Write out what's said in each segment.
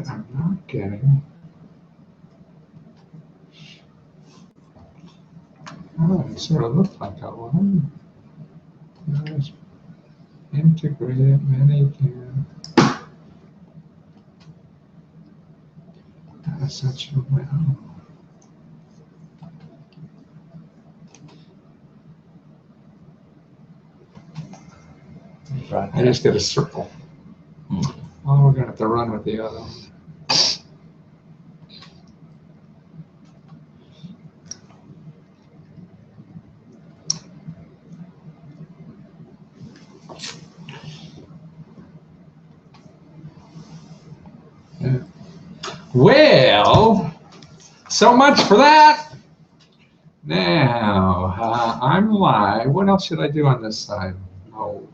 that I'm not getting. Oh, it sort of looked like I was. There's integrated many can. That's such a well. I just get a circle. Oh, we're gonna have to run with the other one. Yeah. Well, so much for that. Now, I'm live. What else should I do on this side? Oh.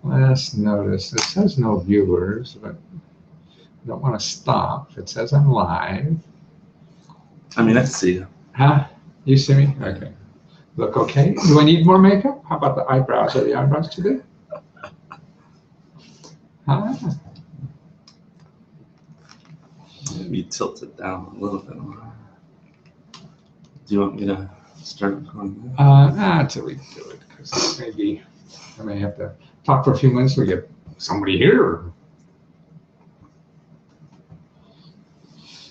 Last notice, it says no viewers, but I don't want to stop. It says I'm live. I mean, I see you. Huh? You see me? Okay. Look okay? Do I need more makeup? How about the eyebrows? Are the eyebrows too big? Huh? Maybe tilt it down a little bit more. Do you want me to start recording? Until we do it, because maybe I may have to talk for a few minutes. We get somebody here.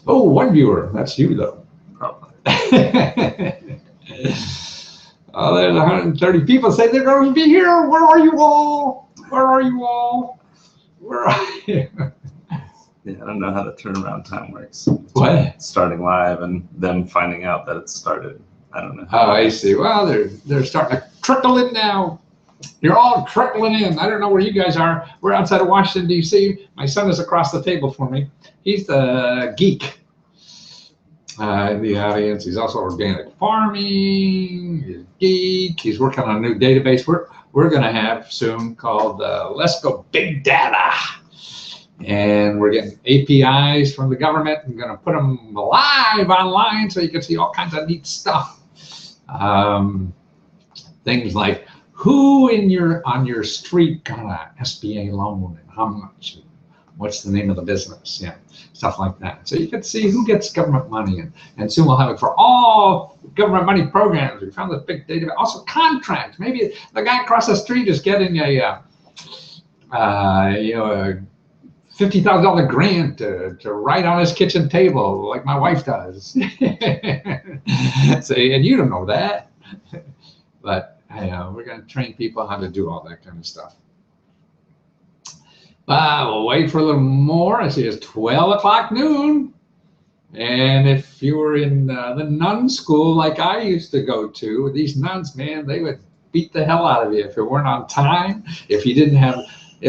Oh, one viewer. That's you, though. Probably. Oh, there's 130 people say they're going to be here. Where are you all? Where are you all? Where are you? Yeah, I don't know how the turnaround time works. What? Starting live and then finding out that it started. I don't know. Oh, I see. Well, they're starting to trickle in now. You're all trickling in. I don't know where you guys are. We're outside of Washington, D.C. My son is across the table for me. He's the geek in the audience. He's also organic farming. He's a geek. He's working on a new database we're going to have soon called Lesko Big Data. And we're getting APIs from the government. I'm going to put them live online so you can see all kinds of neat stuff. Things like who on your street got an SBA loan and how much? What's the name of the business? Yeah, stuff like that. So you can see who gets government money, and soon we'll have it for all government money programs. We found this big database. Also contracts. Maybe the guy across the street is getting a $50,000 grant to write on his kitchen table like my wife does. Say, and you don't know that, but we're going to train people how to do all that kind of stuff. We'll wait for a little more. I see it's 12 o'clock noon. And if you were in the nun school like I used to go to, these nuns, man, they would beat the hell out of you if you weren't on time, if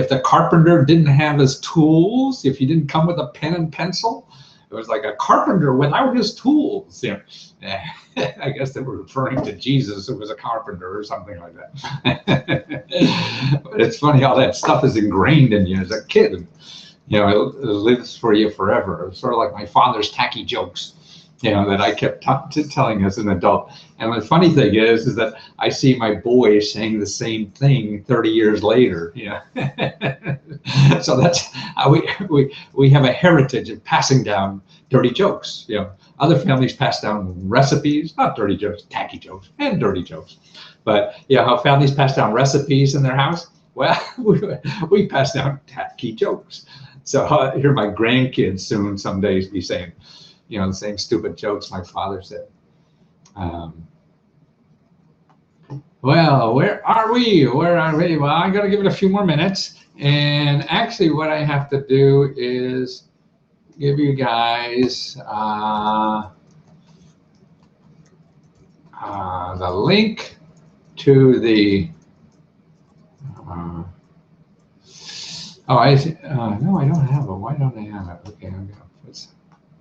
the carpenter didn't have his tools, if you didn't come with a pen and pencil. It was like a carpenter without his tools. Yeah. I guess they were referring to Jesus, who was a carpenter or something like that. But it's funny how that stuff is ingrained in you as a kid. It lives for you forever. It's sort of like my father's tacky jokes, that I kept telling as an adult. And the funny thing is that I see my boys saying the same thing 30 years later. So that's how we have a heritage of passing down dirty jokes. Other families pass down recipes, not dirty jokes, tacky jokes, and dirty jokes. But how families pass down recipes in their house. Well, we pass down tacky jokes. So I hear my grandkids soon some days be saying, the same stupid jokes my father said. Well, where are we? Well, I got to give it a few more minutes. And actually what I have to do is give you guys the link to the no, I don't have it. Why don't I have it? Okay, I'm gonna put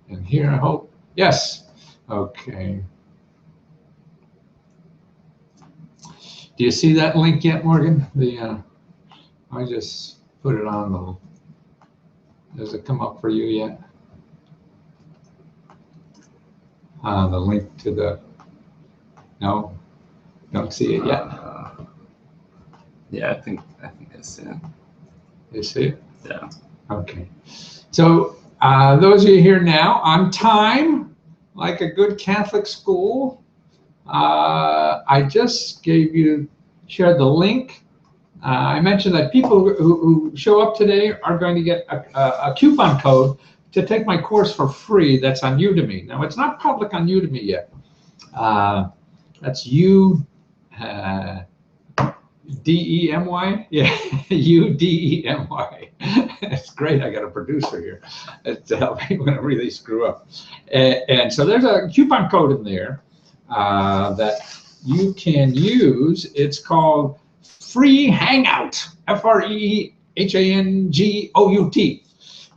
in here. I hope. Yes. Okay. Do you see that link yet, Morgan? I just put it on the. Does it come up for you yet? The link to the. No, don't see it yet. Yeah, I think I see it. You see it? Yeah. Okay. So Those of you here now on time, like a good Catholic school, I just shared the link. I mentioned that people who show up today are going to get a coupon code to take my course for free. That's on Udemy. Now, it's not public on Udemy yet. That's U-D-E-M-Y? Yeah, U-D-E-M-Y. It's great. I got a producer here to help me when I really screw up. And so there's a coupon code in there that you can use. It's called Free Hangout, F-R-E-H-A-N-G-O-U-T.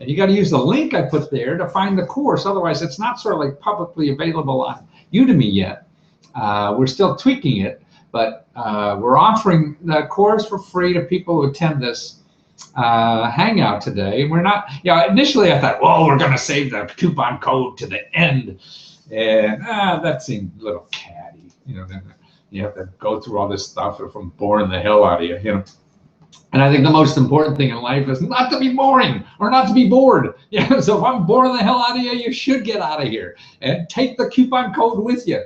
And you got to use the link I put there to find the course. Otherwise, it's not sort of like publicly available on Udemy yet. We're still tweaking it, but we're offering the course for free to people who attend this Hangout today. We're not, initially I thought, well, we're going to save the coupon code to the end. And that seemed a little catty. Then you have to go through all this stuff if I'm boring the hell out of you, And I think the most important thing in life is not to be boring or not to be bored. So if I'm boring the hell out of you, you should get out of here and take the coupon code with you.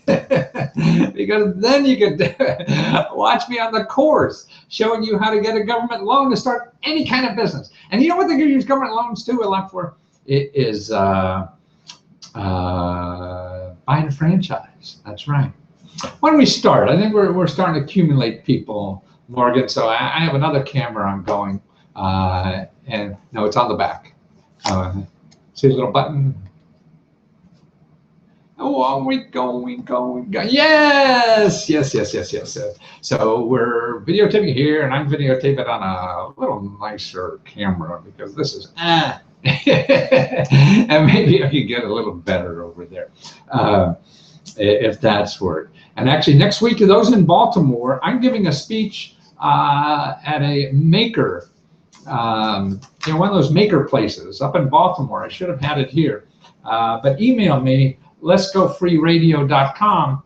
Because then you can watch me on the course showing you how to get a government loan to start any kind of business. And you know what they can use government loans to a lot for? It is buying a franchise. That's right. When we start, I think we're starting to accumulate people, Morgan. So I have another camera I'm going, and no, it's on the back. See the little button? Oh, we go. Yes. So we're videotaping here, and I'm videotaping on a little nicer camera because this is and maybe I could get a little better over there if that's work. And actually, next week, to those in Baltimore, I'm giving a speech at a maker, one of those maker places up in Baltimore. I should have had it here, but email me. LescoFreeRadio.com,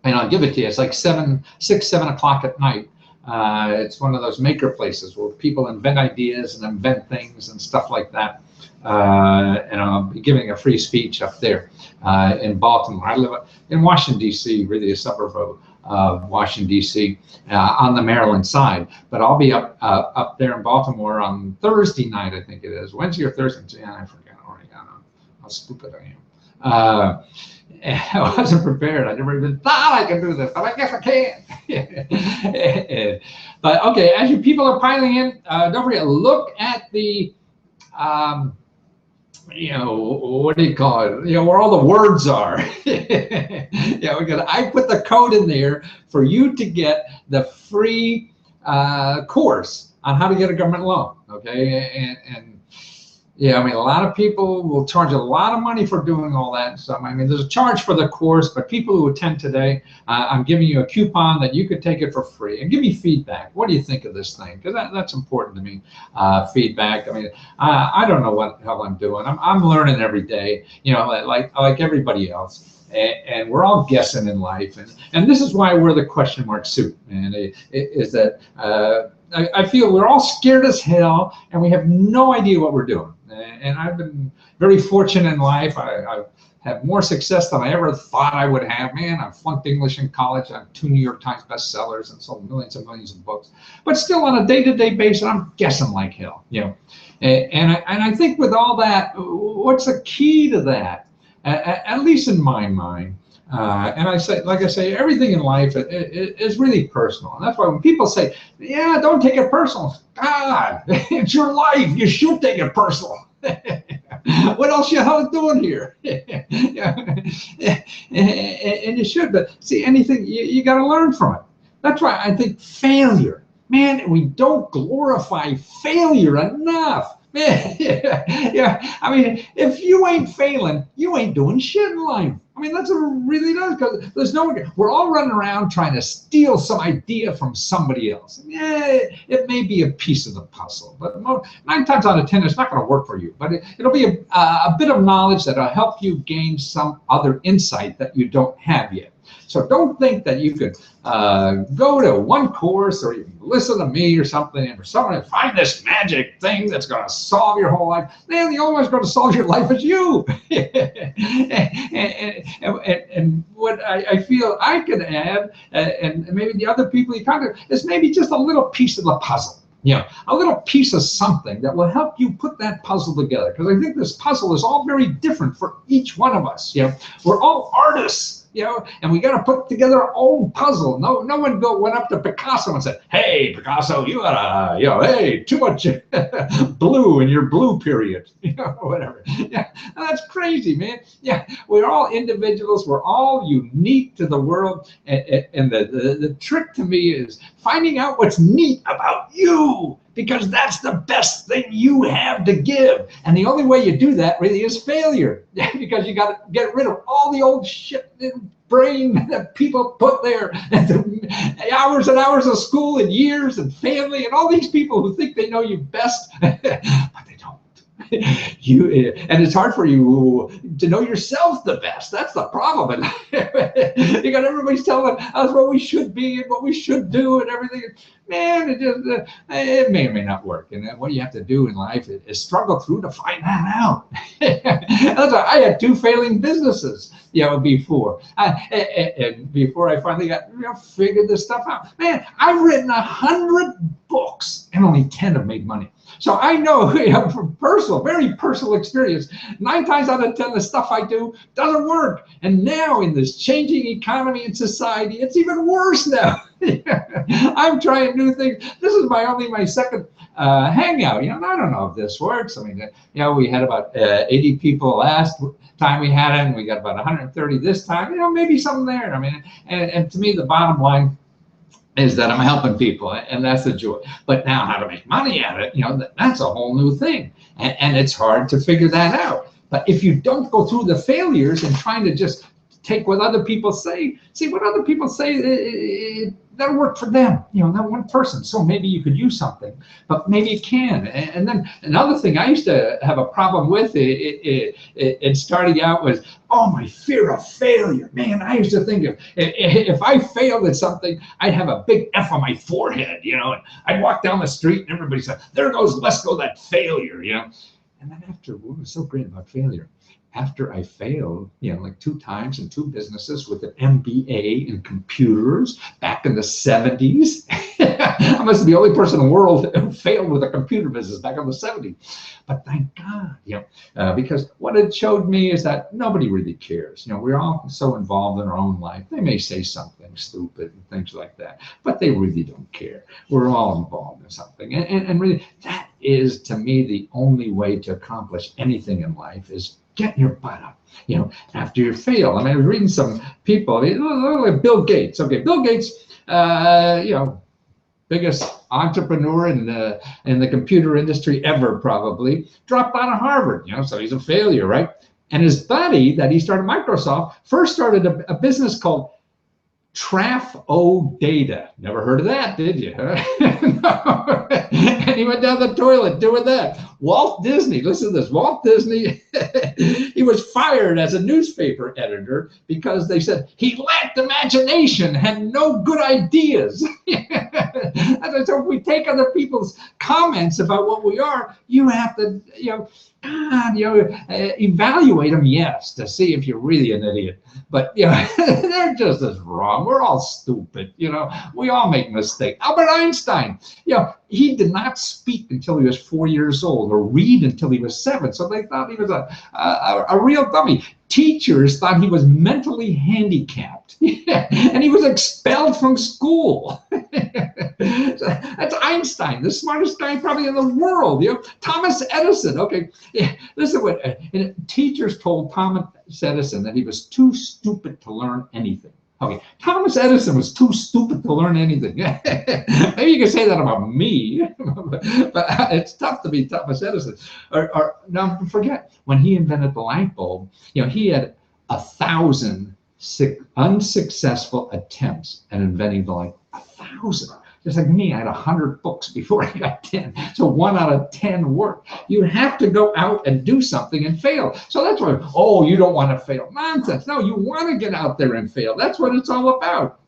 and I'll give it to you. It's like 7 o'clock at night. It's one of those maker places where people invent ideas and invent things and stuff like that. And I'll be giving a free speech up there in Baltimore. I live in Washington, D.C., really a suburb of Washington, D.C., on the Maryland side. But I'll be up there in Baltimore on Thursday night, I think it is. Wednesday or Thursday? Yeah, I forget already. I don't know how stupid I am. I wasn't prepared. I never even thought I could do this, but I guess I can. But okay, as you people are piling in, don't forget, look at the, what do you call it? Where all the words are. I put the code in there for you to get the free course on how to get a government loan. Okay, and a lot of people will charge a lot of money for doing all that stuff. There's a charge for the course, but people who attend today, I'm giving you a coupon that you could take it for free and give me feedback. What do you think of this thing? Because that's important to me. Feedback. I don't know what the hell I'm doing. I'm learning every day. Like everybody else. And we're all guessing in life, and this is why we're the question mark suit. And is that I feel we're all scared as hell, and we have no idea what we're doing. And I've been very fortunate in life. I've had more success than I ever thought I would have. Man, I flunked English in college. I have 2 New York Times bestsellers and sold millions and millions of books. But still, on a day-to-day basis, I'm guessing like hell. And I think with all that, what's the key to that? At least in my mind. And I say, everything in life is really personal. And that's why when people say, yeah, don't take it personal. God, it's your life. You should take it personal. What else you hell doing here? And you should. But see, anything, you got to learn from it. That's why I think failure. Man, we don't glorify failure enough. If you ain't failing, you ain't doing shit in life. That's what it really does, because there's we're all running around trying to steal some idea from somebody else. It may be a piece of the puzzle, but 9 times out of 10, it's not going to work for you. But it'll be a bit of knowledge that'll help you gain some other insight that you don't have yet. So don't think that you could go to one course or you can listen to me or something, and for someone to find this magic thing that's going to solve your whole life. Man, the only one's going to solve your life is you. and what I feel I can add, and maybe the other people you talk to, is maybe just a little piece of the puzzle. A little piece of something that will help you put that puzzle together. Because I think this puzzle is all very different for each one of us. We're all artists. And we got to put together our own puzzle. No one went up to Picasso and said, "Hey, Picasso, you got hey, too much blue in your blue period," whatever. Yeah, that's crazy, man. Yeah, we're all individuals. We're all unique to the world, and the trick to me is finding out what's neat about you, because that's the best thing you have to give. And the only way you do that really is failure, because you got to get rid of all the old shit in brain that people put there, and hours and hours of school and years and family and all these people who think they know you best, but they don't. And it's hard for you to know yourself the best. That's the problem. And you got everybody's telling us what we should be and what we should do and everything. Man, it may or may not work. And what you have to do in life is struggle through to find that out. I had 2 failing businesses, before. And before I finally got figured this stuff out. Man, I've written 100 books and only 10 have made money. So I know from very personal experience, 9 times out of 10, the stuff I do doesn't work. And now in this changing economy and society, it's even worse now. I'm trying new things. This is only my second Hangout. I don't know if this works. I mean, we had about 80 people last time we had it, and we got about 130 this time. Maybe something there. I mean, and to me, the bottom line is that I'm helping people, and that's the joy. But now how to make money at it, that's a whole new thing. And it's hard to figure that out. But if you don't go through the failures and trying to just take what other people say, see what other people say, that'll work for them, not one person. So maybe you could use something, but maybe you can. And then another thing I used to have a problem with it starting out was, my fear of failure. Man, I used to think if I failed at something, I'd have a big F on my forehead, and I'd walk down the street and everybody said, "There goes Lesko, that failure," And then after, what was so great about failure? After I failed, like 2 times in 2 businesses with an MBA in computers back in the 70s. I must be the only person in the world who failed with a computer business back in the 70s. But thank God, because what it showed me is that nobody really cares. We're all so involved in our own life. They may say something stupid and things like that, but they really don't care. We're all involved in something. And really, that is, to me, the only way to accomplish anything in life is get your butt up, after you fail. I mean, I was reading some people, like Bill Gates. Okay, Bill Gates, biggest entrepreneur in the computer industry ever, probably, dropped out of Harvard, so he's a failure, right? And his buddy that he started Microsoft first started a business called Traf-O Data. Never heard of that, did you? No. And he went down the toilet doing that. Walt Disney, listen to this. Walt Disney, he was fired as a newspaper editor because they said he lacked imagination, had no good ideas. As I said, if we take other people's comments about what we are, you have to, evaluate them, yes, to see if you're really an idiot. But they're just as wrong. We're all stupid. We all make mistakes. Albert Einstein, he did not speak until he was 4 years old or read until he was 7. So they thought he was a real dummy. Teachers thought he was mentally handicapped, and he was expelled from school. That's Einstein, the smartest guy probably in the world. Thomas Edison. Okay, listen, what teachers told Thomas Edison that he was too stupid to learn anything. Okay, Thomas Edison was too stupid to learn anything. Maybe you can say that about me, but it's tough to be Thomas Edison. Or now forget, when he invented the light bulb, he had 1,000 unsuccessful attempts at inventing the light. 1,000. Just like me, I had 100 books before I got 10. So 1 out of 10 worked. You have to go out and do something and fail. So that's why, oh, you don't want to fail. Nonsense. No, you want to get out there and fail. That's what it's all about.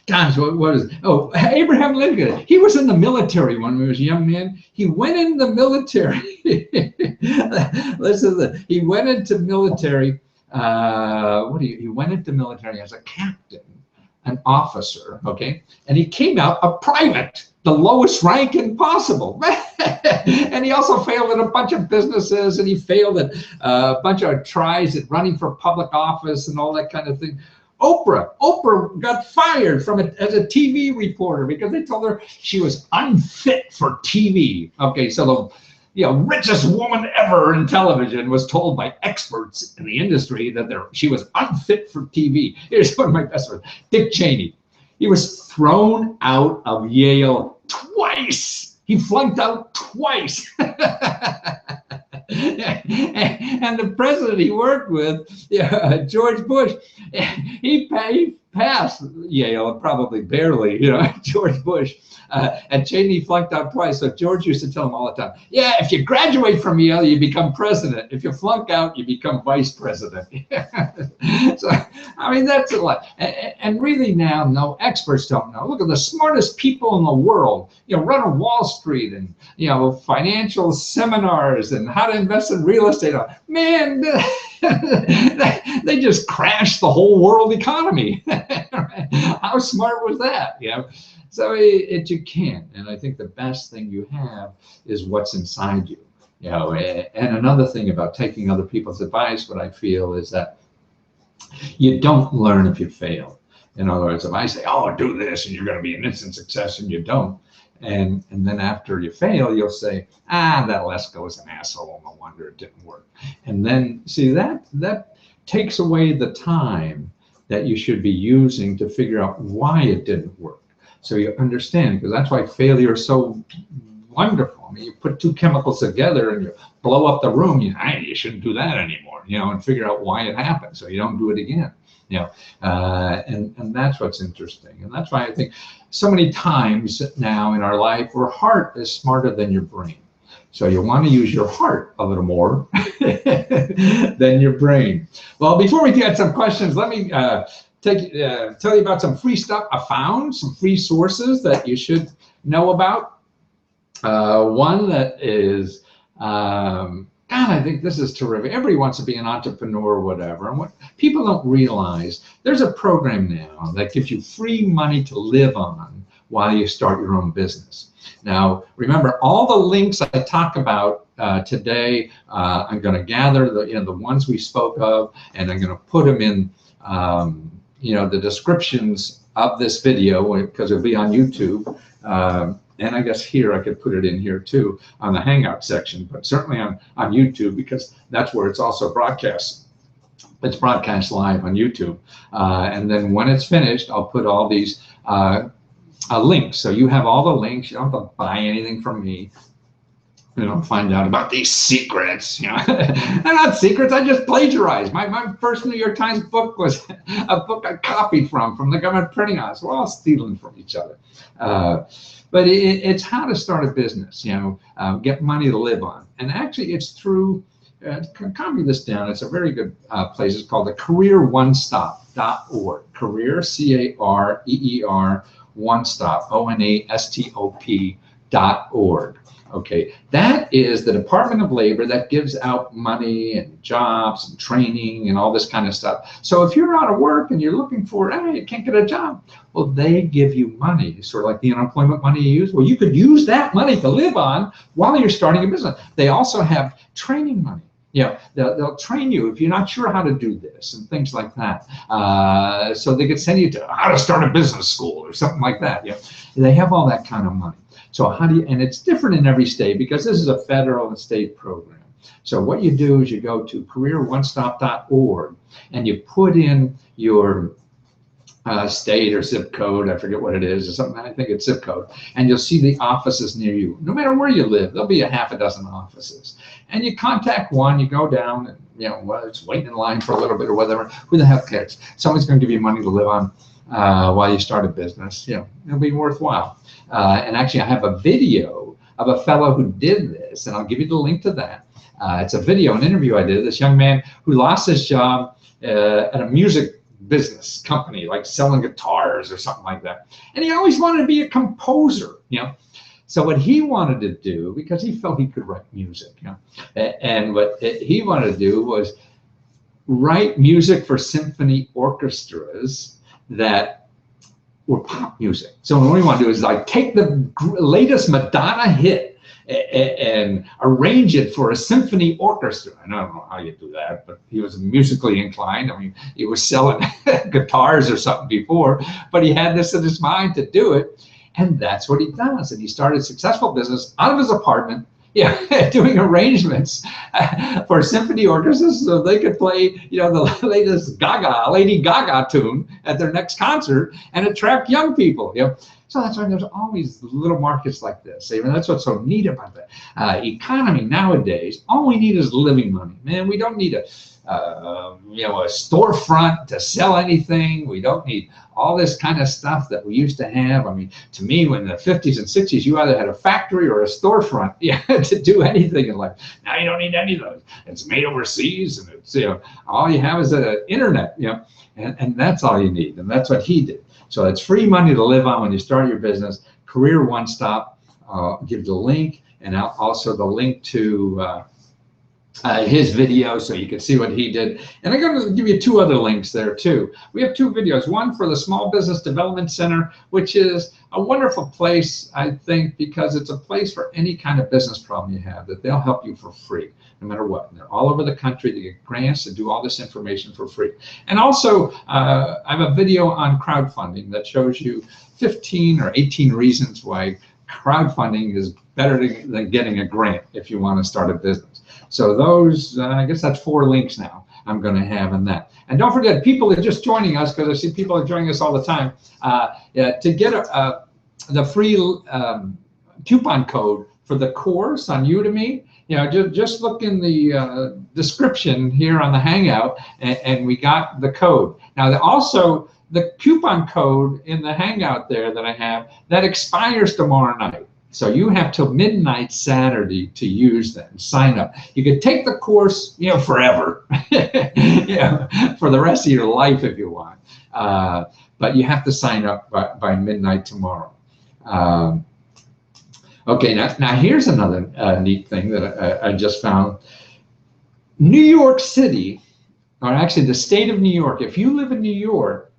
Gosh, what is it? Oh, Abraham Lincoln. He was in the military when he was a young man. He went in the military. Listen to this. He went into military. He went into military as a captain, an officer, okay? And he came out a private, the lowest rank possible. And he also failed at a bunch of businesses, and he failed at a bunch of tries at running for public office and all that kind of thing. Oprah got fired as a TV reporter because they told her she was unfit for TV. Okay, so the richest woman ever in television was told by experts in the industry that she was unfit for TV. Here's one of my best friends, Dick Cheney. He was thrown out of Yale twice. He flunked out twice. And the president he worked with, George Bush, he passed Yale, probably barely, George Bush. And Cheney flunked out twice. So George used to tell him all the time, yeah, if you graduate from Yale, you become president. If you flunk out, you become vice president. So, I mean, that's a lot. And really now, no, experts don't know. Look at the smartest people in the world, run on Wall Street and, financial seminars and how to invest in real estate. Man, they just crashed the whole world economy. How smart was that? So you can, and I think the best thing you have is what's inside you. And another thing about taking other people's advice, what I feel is that you don't learn if you fail. In other words, if I say, oh, do this and you're going to be an instant success, and you don't, and then after you fail, you'll say, that Lesko is an asshole, no wonder it didn't work. And then see that takes away the time that you should be using to figure out why it didn't work. So you understand, because that's why failure is so wonderful. I mean, you put two chemicals together and you blow up the room, you shouldn't do that anymore, and figure out why it happened so you don't do it again. And that's what's interesting. And that's why I think so many times now in our life, our heart is smarter than your brain. So you want to use your heart a little more than your brain. Well, before we get some questions, let me tell you about some free stuff I found, some free sources that you should know about. One that is, God, I think this is terrific. Everybody wants to be an entrepreneur or whatever. And what people don't realize, there's a program now that gives you free money to live on while you start your own business. Now, remember, all the links I talk about today, I'm going to gather the ones we spoke of, and I'm going to put them in the descriptions of this video, because it'll be on YouTube. And I guess here I could put it in here too on the Hangout section, but certainly on YouTube, because that's where it's also broadcast. It's broadcast live on YouTube. And then when it's finished, I'll put all these links. So you have all the links. You don't have to buy anything from me. Find out about these secrets. They're not secrets. I just plagiarized. My first New York Times book was a book I copied from the government printing house. We're all stealing from each other. But it's how to start a business. Get money to live on. And actually, it's through. Copy this down. It's a very good place. It's called the CareerOneStop.org. Career, CareerOneStop, ONESTOP.org. Okay, that is the Department of Labor that gives out money and jobs and training and all this kind of stuff. So if you're out of work and you're looking for, you can't get a job, well, they give you money, sort of like the unemployment money you use. Well, you could use that money to live on while you're starting a business. They also have training money. They'll train you if you're not sure how to do this and things like that. So they could send you to how to start a business school or something like that. They have all that kind of money. So and it's different in every state because this is a federal and state program. So what you do is you go to CareerOneStop.org and you put in your state or zip code, I forget what it is, or something, I think it's zip code, and you'll see the offices near you. No matter where you live, there'll be a half a dozen offices. And you contact one, you go down, and it's waiting in line for a little bit or whatever. Who the hell cares? Someone's going to give you money to live on. while you start a business, you know, it'll be worthwhile. And actually, I have a video of a fellow who did this, and I'll give you the link to that. It's a video, an interview I did. This young man who lost his job at a music business company, like selling guitars or something like that. And he always wanted to be a composer, you know. So what he wanted to do, because he felt he could write music, you know, and what he wanted to do was write music for symphony orchestras that were pop music. So what we want to do is like take the latest Madonna hit and arrange it for a symphony orchestra. And I don't know how you do that, but he was musically inclined. I mean, he was selling guitars or something before, but he had this in his mind to do it. And that's what he does. And he started a successful business out of his apartment, yeah, doing arrangements for symphony orchestras so they could play, you know, the latest Lady Gaga tune at their next concert and attract young people, you know. So that's why there's always little markets like this. I mean, that's what's so neat about the economy nowadays. All we need is living money, man. We don't need a storefront to sell anything. We don't need all this kind of stuff that we used to have. I mean, to me, when in the 50s and 60s, you either had a factory or a storefront, yeah, to do anything in life. Now you don't need any of those. It's made overseas, and it's, you know, all you have is the internet, you know, and that's all you need. And that's what he did. So it's free money to live on when you start your business. Career One Stop. Give the link, and also the link to his video so you can see what he did. And I'm going to give you 2 other links there too. We have 2 videos, one for the Small Business Development Center, which is a wonderful place, I think, because it's a place for any kind of business problem you have, that they'll help you for free, no matter what. And they're all over the country. They get grants to do all this information for free. And also, I have a video on crowdfunding that shows you 15 or 18 reasons why crowdfunding is better than getting a grant if you want to start a business. So those, I guess that's 4 links now I'm going to have in that. And don't forget, people are just joining us, because I see people are joining us all the time, to get the free coupon code for the course on Udemy. You know, just look in the description here on the Hangout, and we got the code. Now, also, the coupon code in the Hangout there that I have, that expires tomorrow night. So you have till midnight Saturday to use that and sign up. You could take the course, you know, forever, you know, for the rest of your life if you want. But you have to sign up by midnight tomorrow. Okay, now here's another neat thing that I just found. New York City, or actually the state of New York, if you live in New York,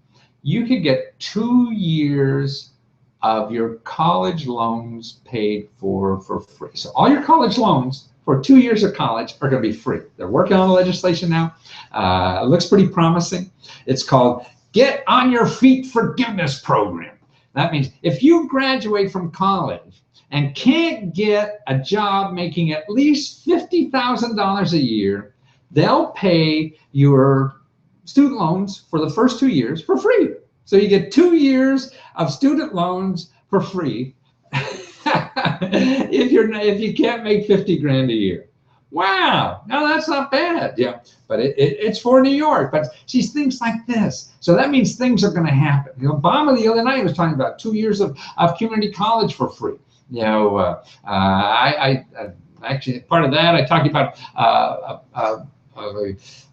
you could get 2 years of your college loans paid for free. So all your college loans for 2 years of college are going to be free. They're working on the legislation now. It looks pretty promising. It's called Get on Your Feet Forgiveness Program. That means if you graduate from college and can't get a job making at least $50,000 a year, they'll pay your student loans for the first 2 years for free. So you get 2 years of student loans for free if you can't make 50 grand a year. Wow, now that's not bad. Yeah, but it's for New York. But see, things like this. So that means things are going to happen. You know, Obama the other night was talking about 2 years of community college for free. You know, I actually, part of that, I talked about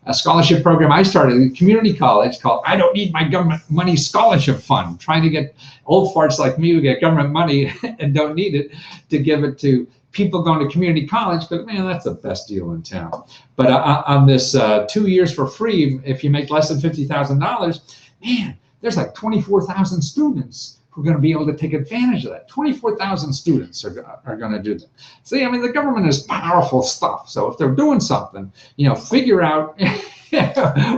a scholarship program I started in community college called I Don't Need My Government Money Scholarship Fund, trying to get old farts like me who get government money and don't need it to give it to people going to community college, because man, that's the best deal in town. But on this 2 years for free, if you make less than $50,000, man, there's like 24,000 students who are going to be able to take advantage of that. 24,000 students are going to do that. See, I mean, the government is powerful stuff. So if they're doing something, you know, figure out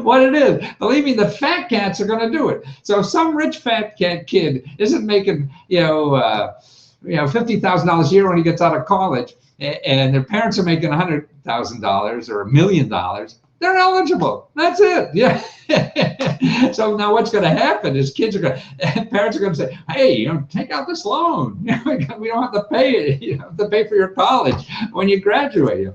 what it is. Believe me, the fat cats are going to do it. So if some rich fat cat kid isn't making, $50,000 a year when he gets out of college, and their parents are making $100,000 or $1 million, they're eligible. That's it. Yeah. So now what's going to happen is parents are going to say, hey, you know, take out this loan. We don't have to pay it. You have to pay for your college when you graduate.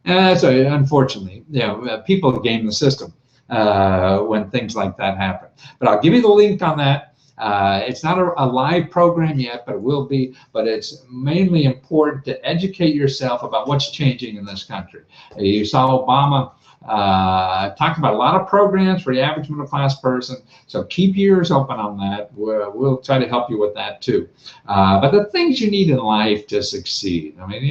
So unfortunately, you know, people game the system. when things like that happen. But I'll give you the link on that. It's not a live program yet, but it will be. But it's mainly important to educate yourself about what's changing in this country. You saw Obama talked about a lot of programs for the average middle class person, so keep your ears open on that. We'll try to help you with that too. But the things you need in life to succeed, I mean,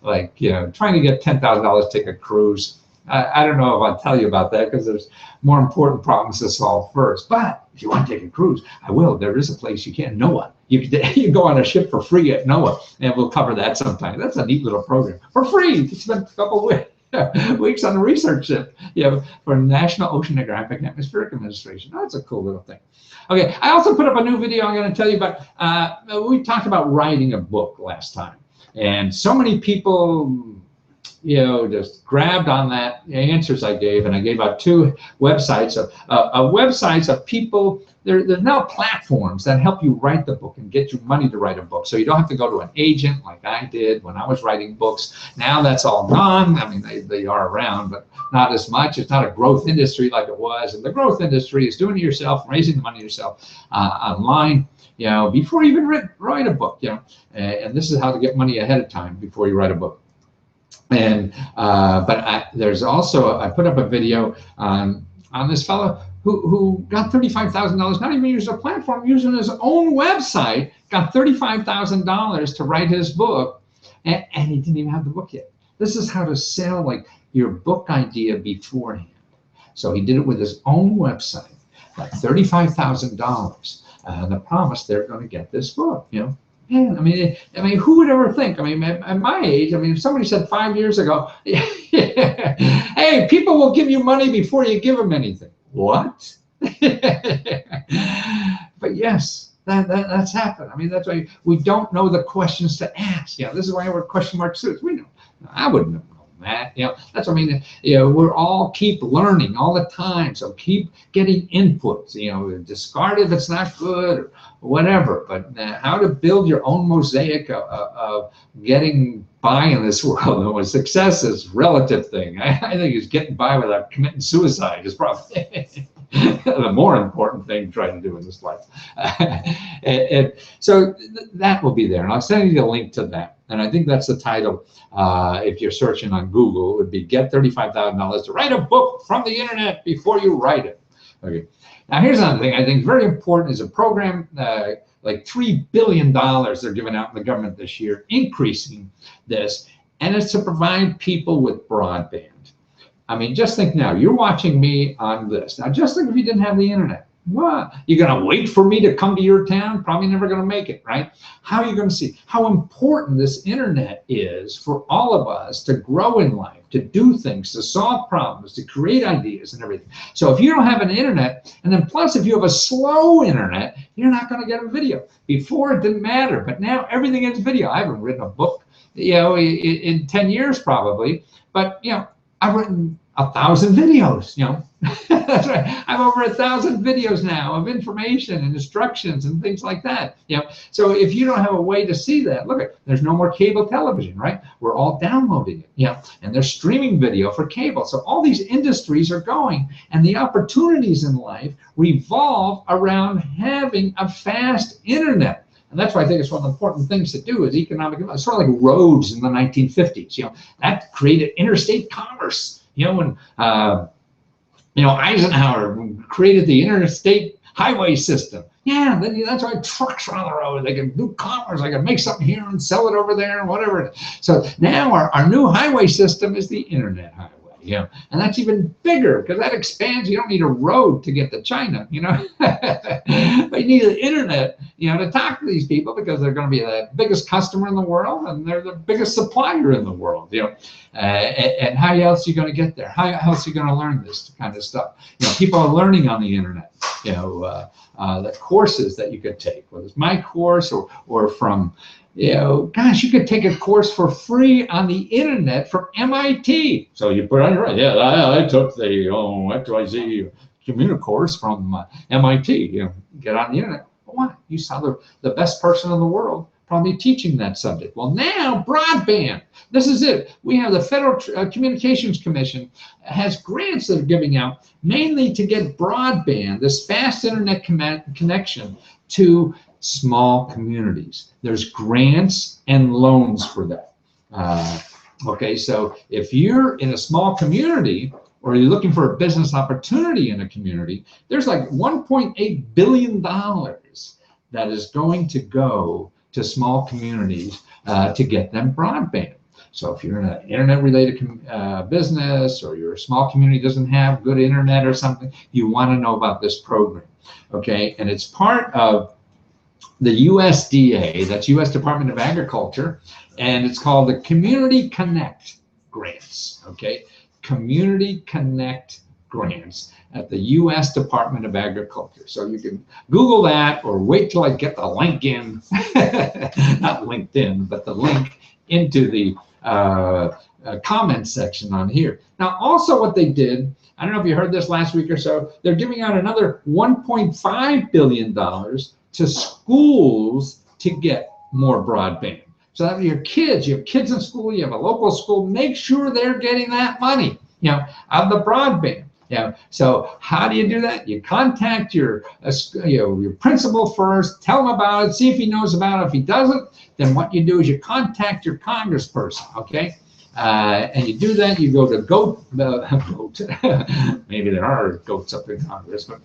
like trying to get $10,000 to take a cruise. I don't know if I'll tell you about that because there's more important problems to solve first. But if you want to take a cruise, I will. There is a place you can, NOAA. You can go on a ship for free at NOAA, and we'll cover that sometime. That's a neat little program for free. You spend a couple of weeks on a research ship, for National Oceanographic and Atmospheric Administration. That's a cool little thing. Okay, I also put up a new video I'm going to tell you about. We talked about writing a book last time, and so many people just grabbed on that answers I gave, and I gave out 2 websites of people. There's now platforms that help you write the book and get you money to write a book, so you don't have to go to an agent like I did when I was writing books. Now that's all gone. I mean, they are around, but not as much. It's not a growth industry like it was, and the growth industry is doing it yourself, raising the money yourself online, before you even write a book, and this is how to get money ahead of time before you write a book. And there's also, I put up a video on this fellow who got $35,000, not even using a platform, using his own website, got $35,000 to write his book, and he didn't even have the book yet. This is how to sell like your book idea beforehand. So he did it with his own website, got $35,000, and the promise they're going to get this book, Yeah, I mean, who would ever think? I mean, at my age, I mean, if somebody said 5 years ago, hey, people will give you money before you give them anything. What? But yes, that's happened. I mean, that's why we don't know the questions to ask. This is why we're question mark suits. We know. I wouldn't have known that. That's what I mean. We're all keep learning all the time. So keep getting inputs. Discard if it's not good or whatever. But how to build your own mosaic of getting by in this world. And success is a relative thing. I think it's getting by without committing suicide is probably the more important thing to try to do in this life. and so that will be there, and I'll send you the link to that. And I think that's the title. If you're searching on Google, it would be "Get $35,000 to Write a Book from the Internet Before You Write It." Okay. Now here's another thing I think is very important is a program like $3 billion they're giving out in the government this year, increasing this, and it's to provide people with broadband. I mean, just think now, you're watching me on this. Now, just think if you didn't have the internet. What? You're going to wait for me to come to your town? Probably never going to make it, right? How are you going to see how important this internet is for all of us to grow in life, to do things, to solve problems, to create ideas and everything. So if you don't have an internet, and then plus if you have a slow internet, you're not going to get a video. Before it didn't matter, but now everything is video. I haven't written a book, in 10 years probably, but I've written 1,000 videos, That's right. I have over 1,000 videos now of information and instructions and things like that. So if you don't have a way to see that, look, there's no more cable television, right? We're all downloading it, and they're streaming video for cable. So all these industries are going, and the opportunities in life revolve around having a fast internet. And that's why I think it's one of the important things to do is economic. It's sort of like roads in the 1950s. That created interstate commerce. When Eisenhower created the interstate highway system. Yeah, that's why trucks are on the road. They can do commerce. They can make something here and sell it over there and whatever. So now our new highway system is the internet highway. And that's even bigger because that expands. You don't need a road to get to China, but you need the internet, to talk to these people because they're going to be the biggest customer in the world and they're the biggest supplier in the world, and how else are you going to get there? How else are you going to learn this kind of stuff? People are learning on the internet, the courses that you could take, whether it's my course or from, gosh, you could take a course for free on the internet from MIT. So you put on your right. Yeah, I took the XYZ community course from MIT. Get on the internet. But why? You saw the best person in the world probably teaching that subject. Well, now broadband, this is it. We have the Federal Communications Commission has grants that are giving out mainly to get broadband, this fast internet connection to small communities. There's grants and loans for that. Okay, so if you're in a small community or you're looking for a business opportunity in a community, there's like $1.8 billion that is going to go to small communities to get them broadband. So if you're in an internet-related business, or your small community doesn't have good internet or something, you want to know about this program, okay? And it's part of the USDA, that's U.S. Department of Agriculture, and it's called the Community Connect Grants, okay? Community Connect Grants at the U.S. Department of Agriculture. So you can Google that, or wait till I get the link in, not LinkedIn, but the link into the comment section on here. Now, also what they did, I don't know if you heard this last week or so, they're giving out another $1.5 billion to schools to get more broadband. So that you have kids in school, you have a local school, make sure they're getting that money, you know, out of the broadband. Yeah. So how do you do that? You contact your your principal first, tell him about it, see if he knows about it. If he doesn't, then what you do is you contact your congressperson, okay? And you do that. You go to goat. Maybe there are goats up in Congress, but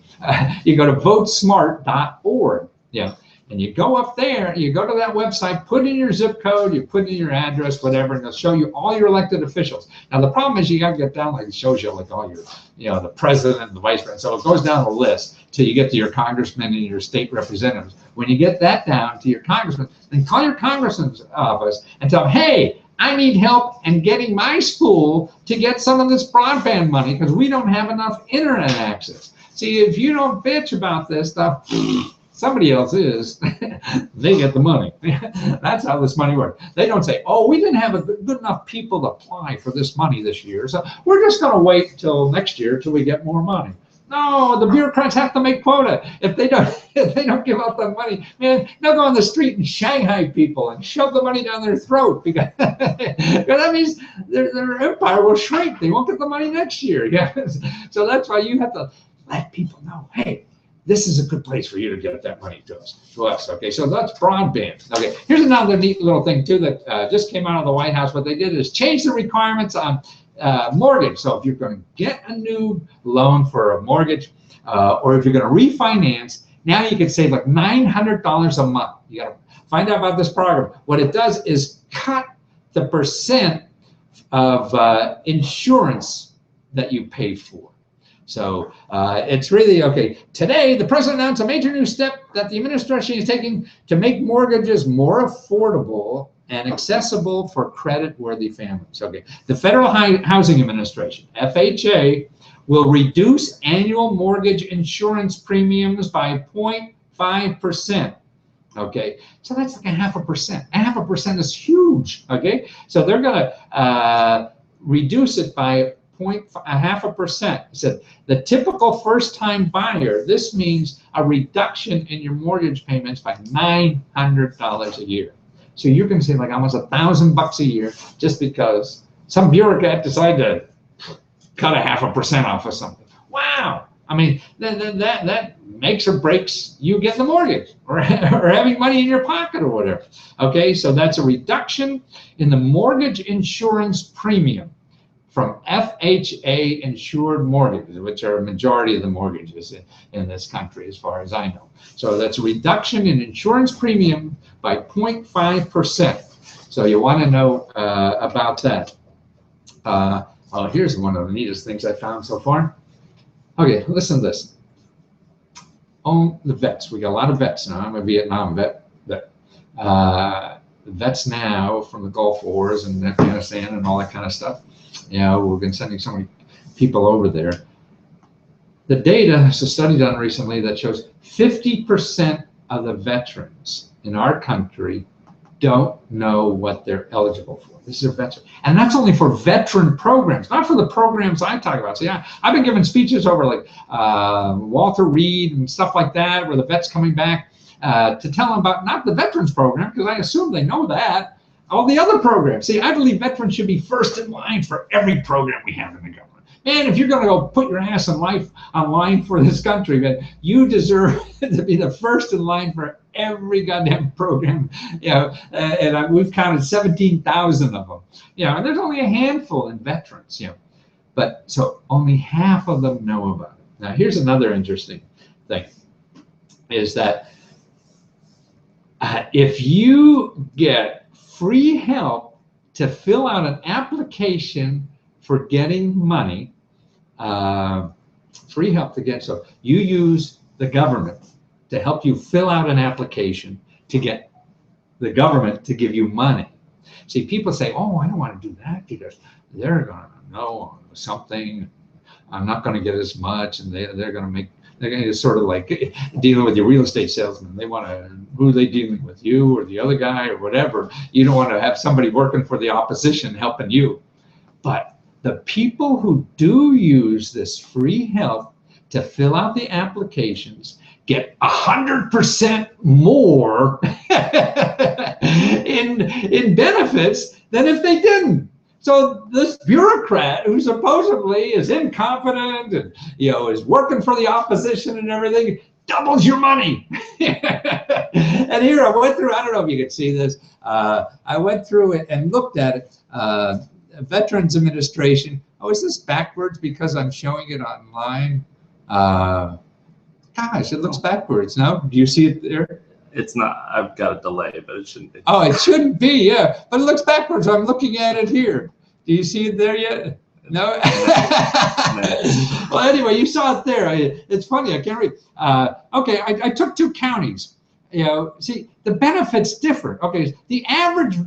you go to votesmart.org. Yeah. And you go up there, you go to that website, put in your zip code, you put in your address, whatever, and it'll show you all your elected officials. Now, the problem is you got to get down, like it shows you like all your, you know, the president, the vice president. So it goes down the list till you get to your congressmen and your state representatives. When you get that down to your congressman, then call your congressman's office and tell them, hey, I need help in getting my school to get some of this broadband money because we don't have enough internet access. See, if you don't bitch about this stuff, somebody else is, they get the money. That's how this money works. They don't say, oh, we didn't have good enough people to apply for this money this year, so we're just going to wait till next year till we get more money. No, the bureaucrats have to make quota. If they don't give out the money, man, they'll go on the street and Shanghai people and shove the money down their throat because that means their empire will shrink. They won't get the money next year. Yeah. So that's why you have to let people know, hey, this is a good place for you to get that money to us. Okay, so that's broadband. Okay, here's another neat little thing too that just came out of the White House. What they did is change the requirements on mortgage. So if you're going to get a new loan for a mortgage, or if you're going to refinance, now you can save like $900 a month. You got to find out about this program. What it does is cut the percent of insurance that you pay for. So it's really, okay, today the president announced a major new step that the administration is taking to make mortgages more affordable and accessible for credit-worthy families. Okay, the Federal Housing Administration, FHA, will reduce annual mortgage insurance premiums by 0.5%. Okay, so that's like 0.5%. 0.5% is huge. Okay, so they're going to reduce it by 0.5%. It said the typical first-time buyer, this means a reduction in your mortgage payments by $900 a year. So you can save like almost $1,000 a year just because some bureaucrat decided to cut 0.5% off of something. Wow! I mean, that makes or breaks you getting the mortgage or having money in your pocket or whatever. Okay, so that's a reduction in the mortgage insurance premium from FHA insured mortgages, which are a majority of the mortgages in this country, as far as I know. So that's a reduction in insurance premium by 0.5%. So you want to know about that. Oh, here's one of the neatest things I found so far. Okay, listen to this. On the vets, we got a lot of vets now. I'm a Vietnam vet. Vets now from the Gulf Wars and Afghanistan and all that kind of stuff. You know, we've been sending so many people over there. The data, there's a study done recently that shows 50% of the veterans in our country don't know what they're eligible for. This is a veteran. And that's only for veteran programs, not for the programs I talk about. So yeah, I've been giving speeches over like Walter Reed and stuff like that, where the vets coming back. to tell them about not the veterans program, because I assume they know that, all the other programs. See, I believe veterans should be first in line for every program we have in the government. Man, if you're going to go put your ass on line for this country, man, you deserve to be the first in line for every goddamn program. You know, and we've counted 17,000 of them. You know, and there's only a handful in veterans. You know, but so only half of them know about it. Now, here's another interesting thing: is that if you get free help to fill out an application for getting money, free help to get, so you use the government to help you fill out an application to get the government to give you money. See, people say, oh, I don't want to do that because they're going to know something. I'm not going to get as much, and they're going to sort of like dealing with your real estate salesman. They want to, who are they dealing with, you or the other guy or whatever. You don't want to have somebody working for the opposition helping you. But the people who do use this free help to fill out the applications get 100% more in benefits than if they didn't. So this bureaucrat who supposedly is incompetent and, you know, is working for the opposition and everything doubles your money. And here I went through, I don't know if you can see this, I went through it and looked at it. Veterans Administration. Oh, is this backwards because I'm showing it online? Gosh, it looks backwards. No? Do you see it there? It's not. I've got a delay, but it shouldn't be. Oh, it shouldn't be, yeah. But it looks backwards. I'm looking at it here. Do you see it there yet? No? Well, anyway, you saw it there. It's funny. I can't read. Okay, I took 2 counties. You know, see, the benefits differ. Okay, the average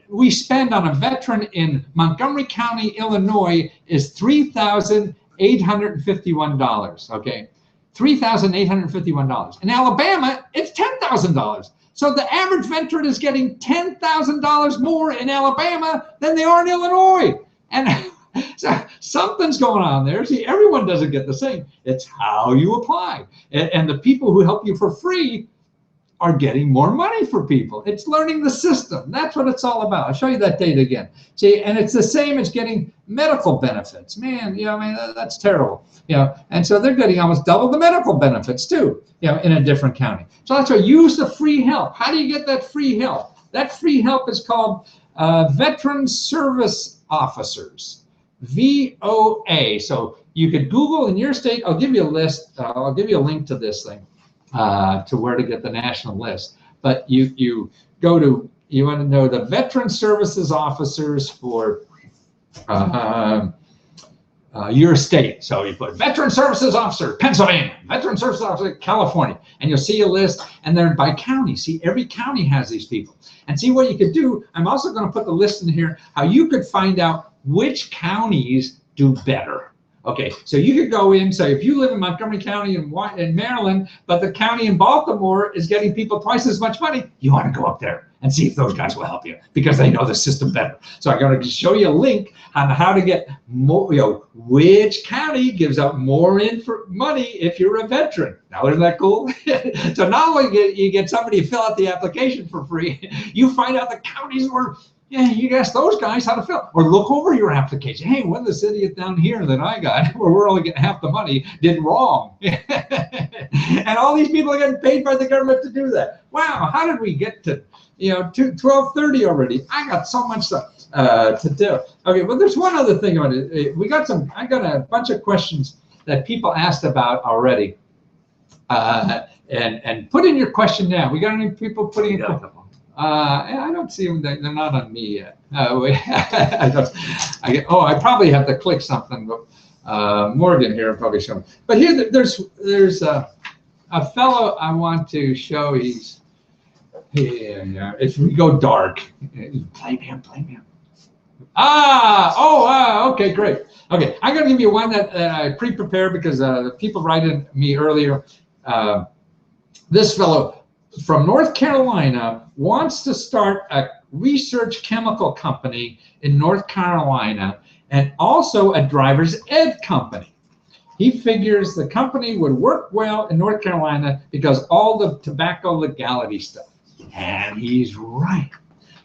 we spend on a veteran in Montgomery County, Illinois is $3,851, okay? $3,851. In Alabama, it's $10,000. So the average veteran is getting $10,000 more in Alabama than they are in Illinois. And so something's going on there. See, everyone doesn't get the same. It's how you apply. And the people who help you for free are getting more money for people. It's learning the system. That's what it's all about. I'll show you that data again. See, and it's the same as getting medical benefits. Man, you know, I mean, that's terrible. You know, and so they're getting almost double the medical benefits too, you know, in a different county. So that's why use the free help. How do you get that free help? That free help is called Veteran Service Officers, VOA. So you could Google in your state. I'll give you a list. I'll give you a link to this thing. To where to get the national list. But you go to, you want to know the Veteran Services Officers for your state. So you put Veteran Services Officer, Pennsylvania, Veteran Services Officer, California, and you'll see a list, and they're by county. See, every county has these people. And see what you could do, I'm also going to put the list in here, how you could find out which counties do better. Okay, so you could go in, so if you live in Montgomery County in Maryland, but the county in Baltimore is getting people twice as much money, you want to go up there and see if those guys will help you because they know the system better. So I'm going to show you a link on how to get more, you know, which county gives out more money if you're a veteran. Now, isn't that cool? So not only you get somebody to fill out the application for free, you find out the counties where, yeah, you ask those guys how to fill, or look over your application. Hey, what this idiot down here that I got, where we're only getting half the money, did wrong. And all these people are getting paid by the government to do that. Wow, how did we get to, you know, 12:30 already? I got so much stuff to do. Okay, well, there's one other thing on it. I got a bunch of questions that people asked about already. And put in your question now. We got any people putting in? I don't see them. They're not on me yet. I probably have to click something. But Morgan here probably show me. But here, there's a fellow I want to show. He's here. Yeah, if we go dark, play him. Okay, great. Okay, I'm going to give you one that I pre-prepared because the people writing me earlier. This fellow from North Carolina wants to start a research chemical company in North Carolina and also a driver's ed company. He figures the company would work well in North Carolina because all the tobacco legality stuff. And he's right.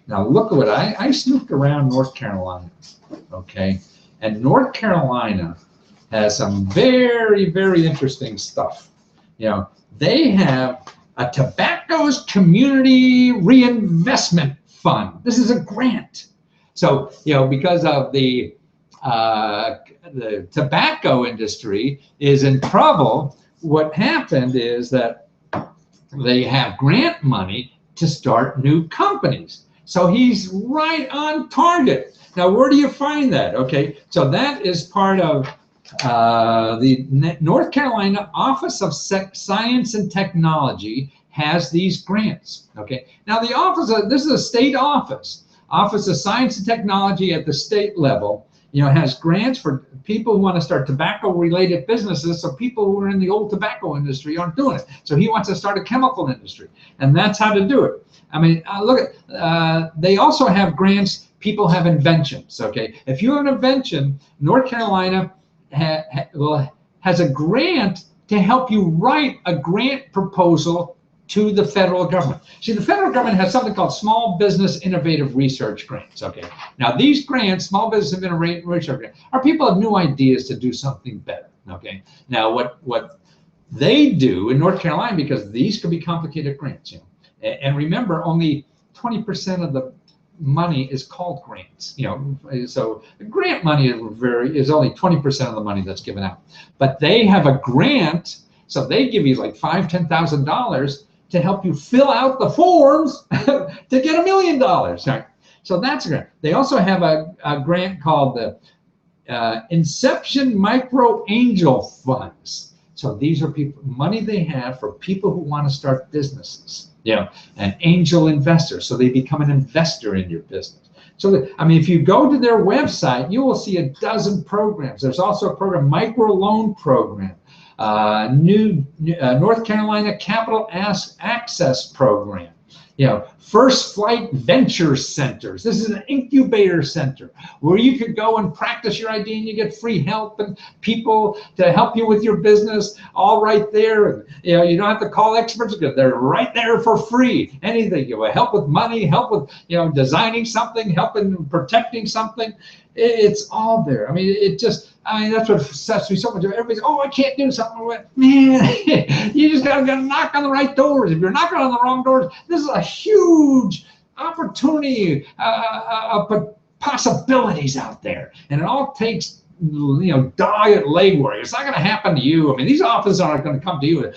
Now look at what I snooped around North Carolina, okay? And North Carolina has some very, very interesting stuff. You know, they have a tobacco's community reinvestment fund. This is a grant. So, you know, because of the tobacco industry is in trouble, what happened is that they have grant money to start new companies. So he's right on target. Now, where do you find that? Okay, so that is part of the North Carolina Office of Science and Technology has these grants. Okay, now the office, this is a state office. Office of Science and Technology at the state level, you know, has grants for people who want to start tobacco-related businesses, so people who are in the old tobacco industry aren't doing it. So he wants to start a chemical industry, and that's how to do it. I mean, look at, they also have grants, people have inventions, okay? If you have an invention, North Carolina has a grant to help you write a grant proposal to the federal government. See, the federal government has something called Small Business Innovative Research Grants, okay? Now, these grants, Small Business Innovative Research Grants, are people have new ideas to do something better, okay? Now, what they do in North Carolina, because these could be complicated grants, you know, and remember, only 20% of the money is called grants, you know, so grant money is only 20% of the money that's given out. But they have a grant, so they give you like $5,000, $10,000 to help you fill out the forms to get $1 million. Right? So that's a grant. They also have a grant called the Inception Micro Angel Funds. So these are people, money they have for people who want to start businesses, you know, an angel investor. So they become an investor in your business. So, I mean, if you go to their website, you will see a dozen programs. There's also a program, micro loan program, North Carolina Capital Access Program, you know, First Flight Venture Centers. This is an incubator center where you could go and practice your idea and you get free help and people to help you with your business all right there. And, you know, you don't have to call experts because they're right there for free. Anything, you know, help with money, help with, you know, designing something, helping protecting something. It's all there. I mean, it just, I mean, that's what sets me so much. Everybody's, oh, I can't do something. Man, you just got to knock on the right doors. If you're knocking on the wrong doors, this is a huge opportunity, possibilities out there. And it all takes, you know, diet legwork. It's not going to happen to you. I mean, these offices aren't going to come to you and,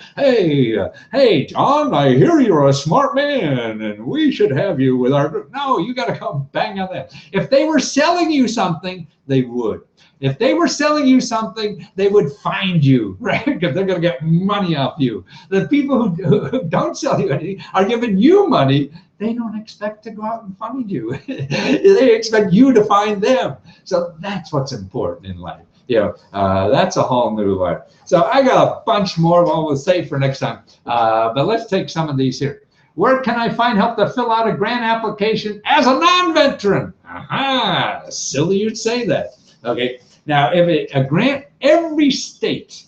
hey, John, I hear you're a smart man and we should have you with our group. No, you got to come bang on that. If they were selling you something, they would. If they were selling you something, they would find you, right? Because they're going to get money off you. The people who don't sell you anything are giving you money. They don't expect to go out and find you. They expect you to find them. So that's what's important in life. You know, that's a whole new life. So I got a bunch more what we'll save for next time. But let's take some of these here. Where can I find help to fill out a grant application as a non-veteran? Aha, silly you'd say that. Okay. Now, if a grant, every state,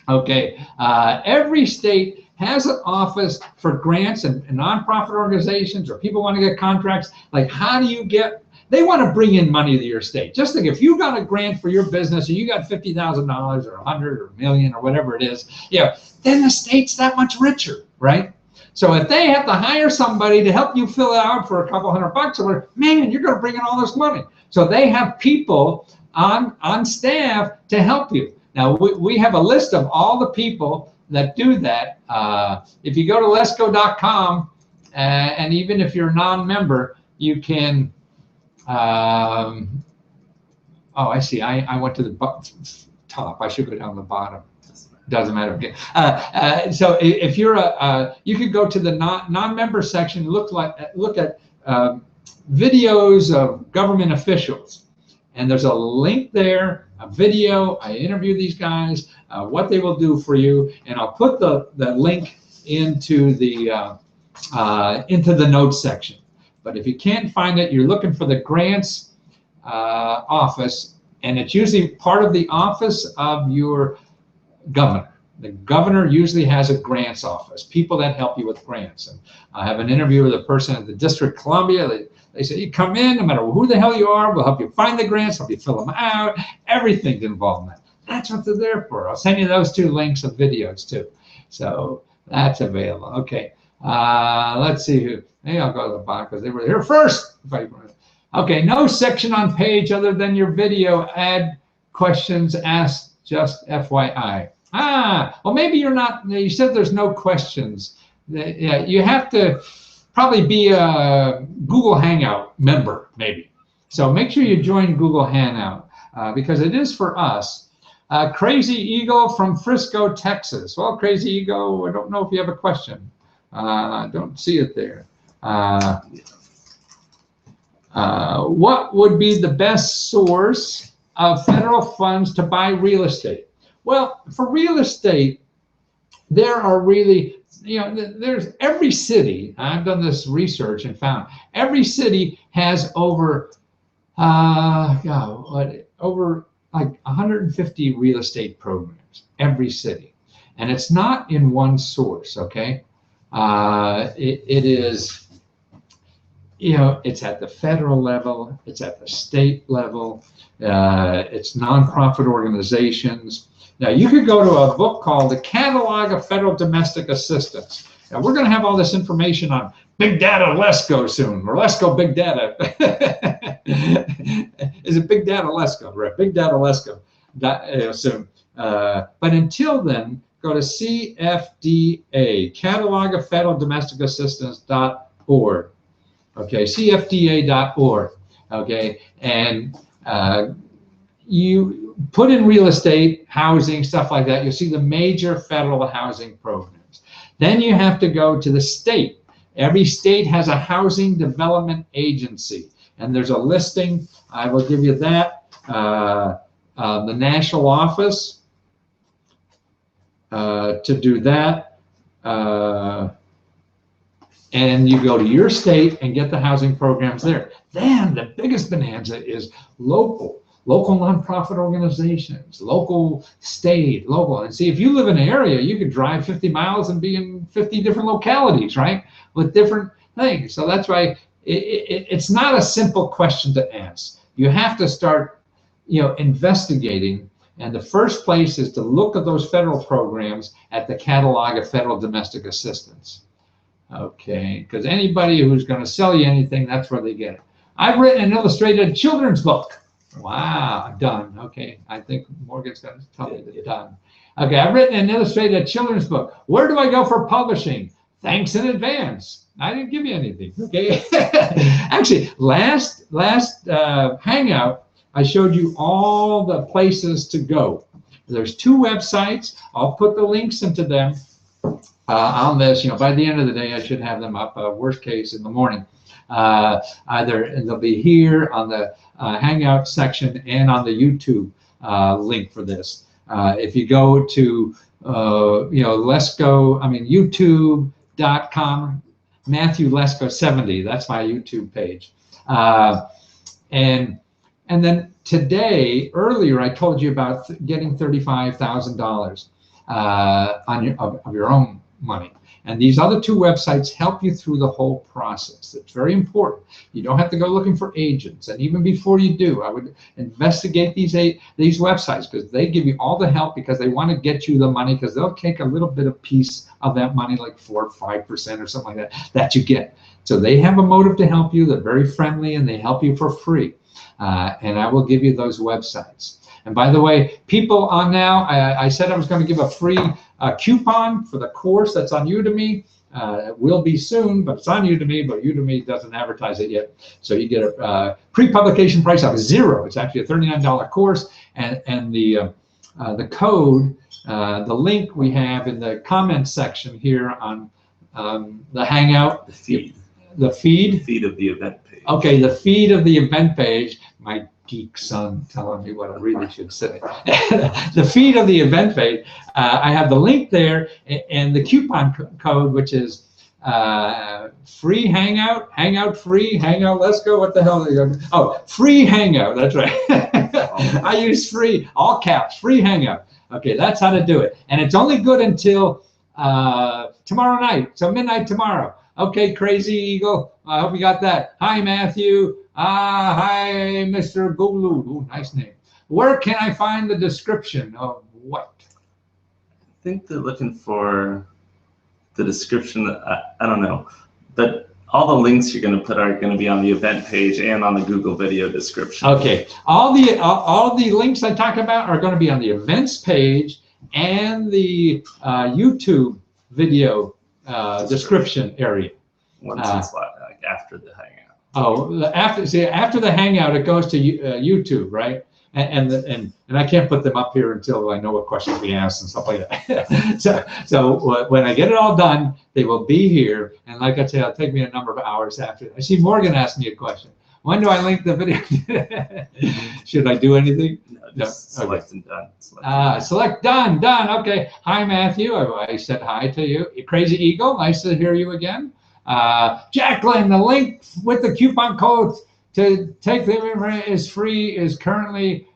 okay, every state has an office for grants and nonprofit organizations or people want to get contracts. Like, how do you get, they want to bring in money to your state. Just think, if you got a grant for your business and you got $50,000 or 100 or a million or whatever it is, yeah, then the state's that much richer, right? So if they have to hire somebody to help you fill it out for a couple $100 or whatever, man, you're going to bring in all this money. So they have people on staff to help you. Now, we have a list of all the people that do that. If you go to Lesko.com, and even if you're a non-member, you can, oh, I see, I went to the top. I should go down the bottom. Doesn't matter. Okay. So if you're you could go to the non-member section, look at videos of government officials. And there's a link there, a video. I interview these guys, what they will do for you, and I'll put the link into the notes section. But if you can't find it, you're looking for the grants office, and it's usually part of the office of your governor. The governor usually has a grants office, people that help you with grants. And I have an interview with a person at the District of Columbia. They say, you come in, no matter who the hell you are, we'll help you find the grants, help you fill them out, everything's involved in that. That's what they're there for. I'll send you those 2 links of videos too. So that's available. Okay, let's see who. Maybe I'll go to the bottom because they were here first. Okay, no section on page other than your video. Add questions asked, just FYI. Well, maybe you're not, you said there's no questions. Yeah, you have to probably be a Google Hangout member, maybe. So make sure you join Google Hangout because it is for us. Crazy Eagle from Frisco, Texas. Well, Crazy Eagle, I don't know if you have a question. I don't see it there. What would be the best source of federal funds to buy real estate? Well, for real estate, there are really, there's every city, I've done this research and found, every city has over like 150 real estate programs, every city. And it's not in one source, okay? It is, it's at the federal level, it's at the state level, it's nonprofit organizations. Now, you could go to a book called The Catalog of Federal Domestic Assistance. Now, we're going to have all this information on Big Data Lesko soon, or Lesko Big Data. Is it Big Data Lesko? Right, Big Data Lesko soon. But until then, go to CFDA, Catalog of Federal Domestic Assistance.org. Okay, CFDA.org. Okay, and you put in real estate, housing, stuff like that. You'll see the major federal housing programs. Then you have to go to the state. Every state has a housing development agency, and there's a listing. I will give you that. The national office to do that. And you go to your state and get the housing programs there. Then the biggest bonanza is local nonprofit organizations, local, state, local. And see, if you live in an area, you could drive 50 miles and be in 50 different localities, right? With different things. So that's why it's not a simple question to ask. You have to start, investigating. And the first place is to look at those federal programs at the Catalog of Federal Domestic Assistance. Okay, because anybody who's going to sell you anything, that's where they get it. I've written an illustrated children's book. Wow, done. Okay, I think Morgan's going to tell me that done. Okay, I've written and illustrated a children's book. Where do I go for publishing? Thanks in advance. I didn't give you anything. Okay. Actually, last Hangout, I showed you all the places to go. There's 2 websites. I'll put the links into them on this. By the end of the day, I should have them up. Worst case, in the morning. And they'll be here on the Hangout section and on the YouTube link for this. If you go to Lesko, YouTube.com, Matthew Lesko 70. That's my YouTube page. And then today, earlier, I told you about getting $35,000 of your own money. And these other 2 websites help you through the whole process. It's very important. You don't have to go looking for agents. And even before you do, I would investigate these websites, because they give you all the help, because they want to get you the money, because they'll take a little bit of piece of that money, like 4 or 5% or something like that you get. So they have a motive to help you. They're very friendly, and they help you for free. And I will give you those websites. And by the way, people on now, I said I was going to give a free coupon for the course that's on Udemy. It will be soon, but it's on Udemy, but Udemy doesn't advertise it yet. So you get a pre-publication price of $0. It's actually a $39 course, and the code, the link we have in the comments section here on the Hangout. The feed of the event page. Okay, the feed of the event page. My geek son telling me what I really should say. The feed of the event page. I have the link there, and the coupon code, which is free Hangout, Hangout free, Hangout Lesko. What the hell are you going to? Oh, free Hangout. That's right. I use free, all caps, free Hangout. Okay, that's how to do it. And it's only good until tomorrow night, so midnight tomorrow. Okay, Crazy Eagle, I hope you got that. Hi, Matthew. Hi, Mr. Gulu. Ooh, nice name. Where can I find the description of what? I think they're looking for the description. I don't know, but all the links you're going to put are going to be on the event page and on the Google video description. Okay, all the links I talk about are going to be on the events page and the YouTube video description area. Once it's like after the Hangout. Oh, after the Hangout, it goes to YouTube, right? And I can't put them up here until I know what questions we asked and stuff like that. so when I get it all done, they will be here. And like I said, it'll take me a number of hours after. I see Morgan asked me a question. When do I link the video? Should I do anything? No, just select and done. Select done. Okay. Hi, Matthew. I said hi to you. Crazy Eagle, nice to hear you again. Jacqueline, the link with the coupon code to take the is free is currently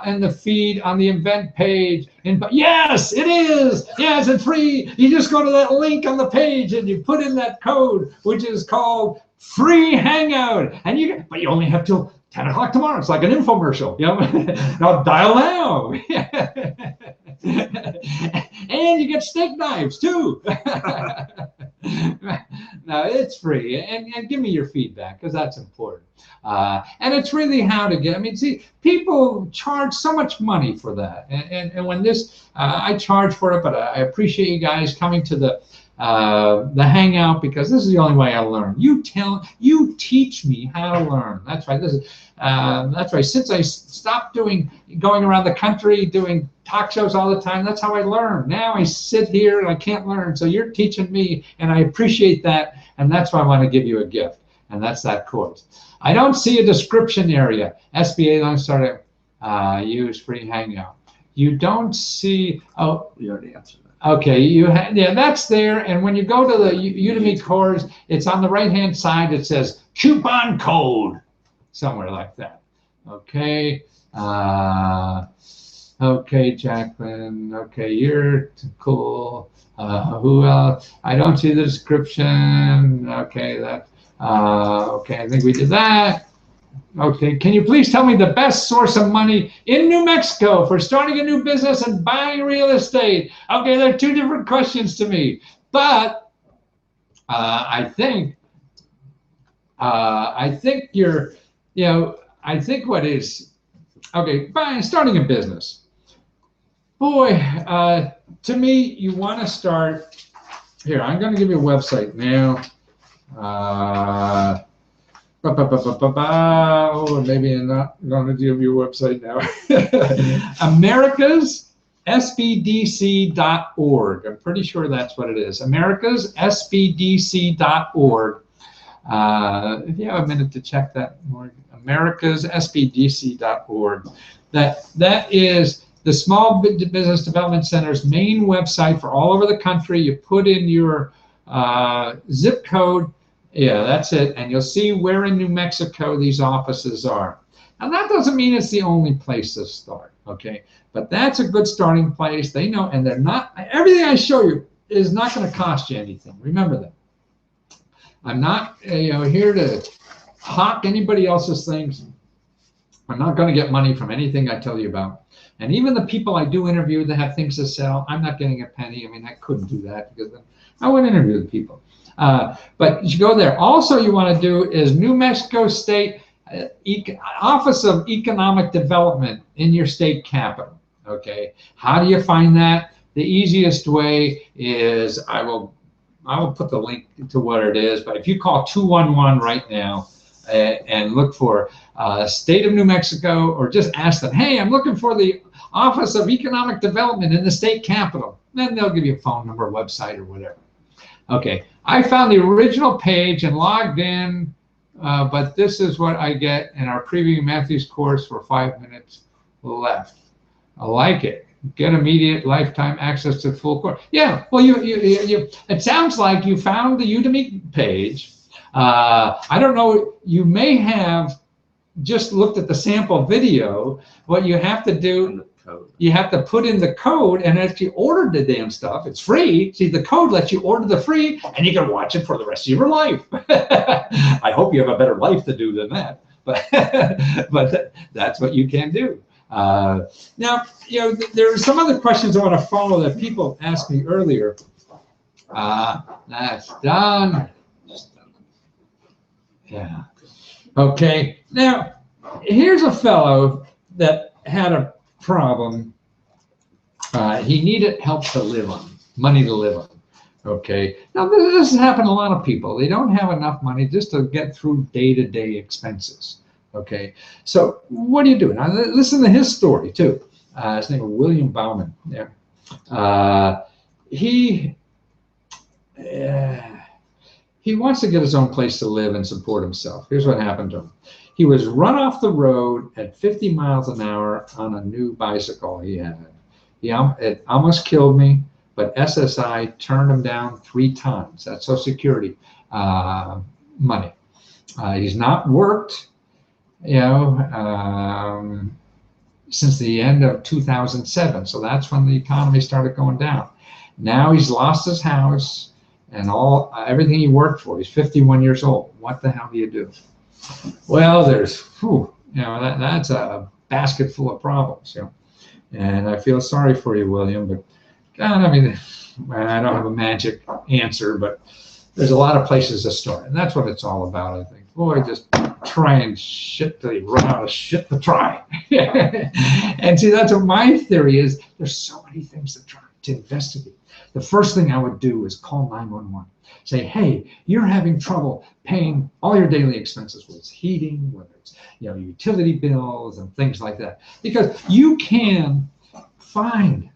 in the feed on the event page. Yes, it is. Yes, it's free. You just go to that link on the page and you put in that code, which is called free Hangout. And but you only have till 10 o'clock tomorrow. It's like an infomercial. You know? Now dial now. And you get steak knives too. No, it's free, and give me your feedback because that's important. And it's really how to get. I mean, see, people charge so much money for that, and when this, I charge for it, but I appreciate you guys coming to the Hangout because this is the only way I learn. You teach me how to learn. That's right. That's right. Since I stopped going around the country doing talk shows all the time, that's how I learn. Now I sit here and I can't learn. So you're teaching me, and I appreciate that. And that's why I want to give you a gift. And that's that course. I don't see a description area. SBA loan started use free Hangout. You don't see. Oh, we already answered. Okay, yeah, that's there. And when you go to the Udemy course, it's on the right-hand side. It says coupon code, somewhere like that. Okay. Okay, Jacqueline. Okay, you're cool. Who else? I don't see the description. Okay, that. Okay, I think we did that. Okay, can you please tell me the best source of money in New Mexico for starting a new business and buying real estate? Okay, there are two different questions to me, but I think you're, I think what is, okay, starting a business. Boy, to me, you want to start, here, I'm going to give you a website now. Oh, maybe I'm not going to give you a website now. AmericasSBDC.org. I'm pretty sure that's what it is. AmericasSBDC.org. If you have a minute to check that more, AmericasSBDC.org. That is the Small Business Development Center's main website for all over the country. You put in your zip code. Yeah, that's it. And you'll see where in New Mexico these offices are. Now, that doesn't mean it's the only place to start, okay? But that's a good starting place. They know, and they're not, everything I show you is not going to cost you anything. Remember that. I'm not here to hawk anybody else's things. I'm not going to get money from anything I tell you about. And even the people I do interview that have things to sell, I'm not getting a penny. I mean, I couldn't do that because then I wouldn't interview the people. But you go there. Also, you want to do is New Mexico State Office of Economic Development in your state capital. Okay, how do you find that? The easiest way is I will put the link to what it is. But if you call 211 right now and look for State of New Mexico, or just ask them, hey, I'm looking for the Office of Economic Development in the state capital, then they'll give you a phone number, website, or whatever. Okay, I found the original page and logged in, but this is what I get in our previewing Matthew's course for 5 minutes left. I like it. Get immediate lifetime access to full course. Yeah, well, it sounds like you found the Udemy page. I don't know, you may have just looked at the sample video, what you have to do, you have to put in the code and actually order the damn stuff. It's free. See, the code lets you order the free, and you can watch it for the rest of your life. I hope you have a better life to do than that, but that's what you can do. Now, there are some other questions I want to follow that people asked me earlier. That's done. Yeah. Okay. Now, here's a fellow that had a problem. He needed help to live on, money to live on. Okay. Now, this has happened to a lot of people. They don't have enough money just to get through day-to-day expenses. Okay. So what do you do? Now, listen to his story, too. His name is William Bauman. Yeah. He wants to get his own place to live and support himself. Here's what happened to him. He was run off the road at 50 miles an hour on a new bicycle he had. It almost killed me, but SSI turned him down 3 times. That's Social Security money. He's not worked, since the end of 2007. So that's when the economy started going down. Now he's lost his house and everything he worked for. He's 51 years old. What the hell do you do? Well, that's a basket full of problems. And I feel sorry for you, William. But God, I mean, I don't have a magic answer, but there's a lot of places to start, and that's what it's all about. I think. Boy, just try and shit till you run out of shit to try. And see, that's what my theory is. There's so many things to try to investigate. The first thing I would do is call 911. Say, hey, you're having trouble paying all your daily expenses, whether it's heating, whether it's utility bills and things like that, because you can find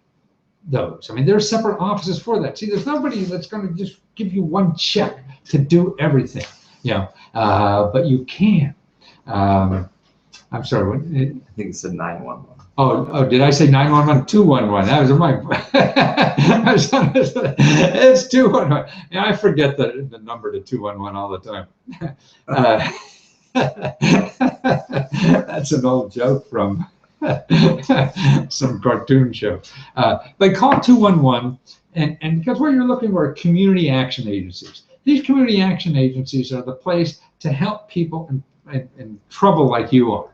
those. I mean, there are separate offices for that. See, there's nobody that's going to just give you one check to do everything. But you can. I'm sorry. What, I think it said 911. Oh, did I say 911? 211. That was my. It's 211. Yeah, I forget the number to 211 all the time. That's an old joke from some cartoon show. But call 211, and because what you're looking for are community action agencies. These community action agencies are the place to help people in trouble like you are.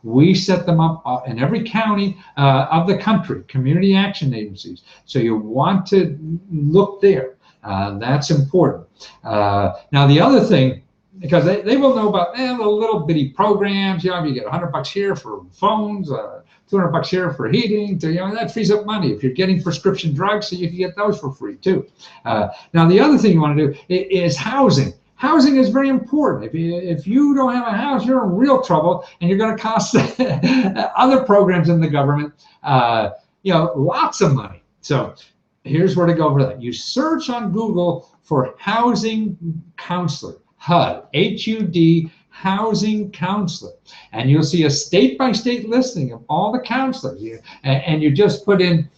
We set them up in every county of the country, community action agencies. So you want to look there. That's important. Now the other thing, because they will know about the little bitty programs. You get $100 here for phones, $200 here for heating. That frees up money. If you're getting prescription drugs, so you can get those for free too. Now the other thing you want to do is housing. Housing is very important. If you don't have a house, you're in real trouble, and you're going to cost other programs in the government, lots of money. So here's where to go for that. You search on Google for housing counselor, HUD, H-U-D, housing counselor, and you'll see a state-by-state listing of all the counselors. And you just put in,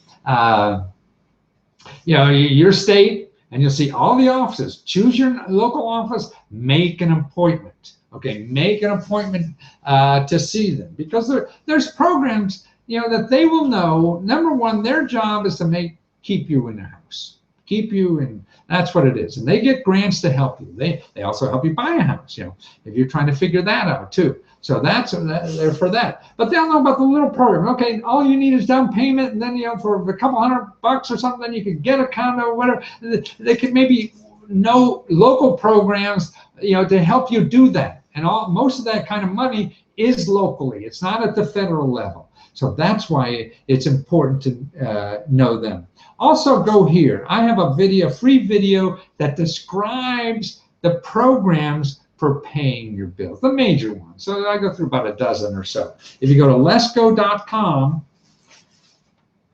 your state. And you'll see all the offices. Choose your local office, make an appointment. Okay, make an appointment to see them, because there's programs that they will know. Number one, their job is to keep you in the house, keep you in. That's what it is, and they get grants to help you. They also help you buy a house. If you're trying to figure that out too. So they're for that. But they'll know about the little program. Okay, all you need is down payment, and then for a couple $100 or something, then you can get a condo or whatever. They could maybe know local programs, to help you do that. And most of that kind of money is locally. It's not at the federal level. So that's why it's important to know them. Also, go here. I have a free video that describes the programs for paying your bills, the major ones. So I go through about a dozen or so. If you go to lesko.com,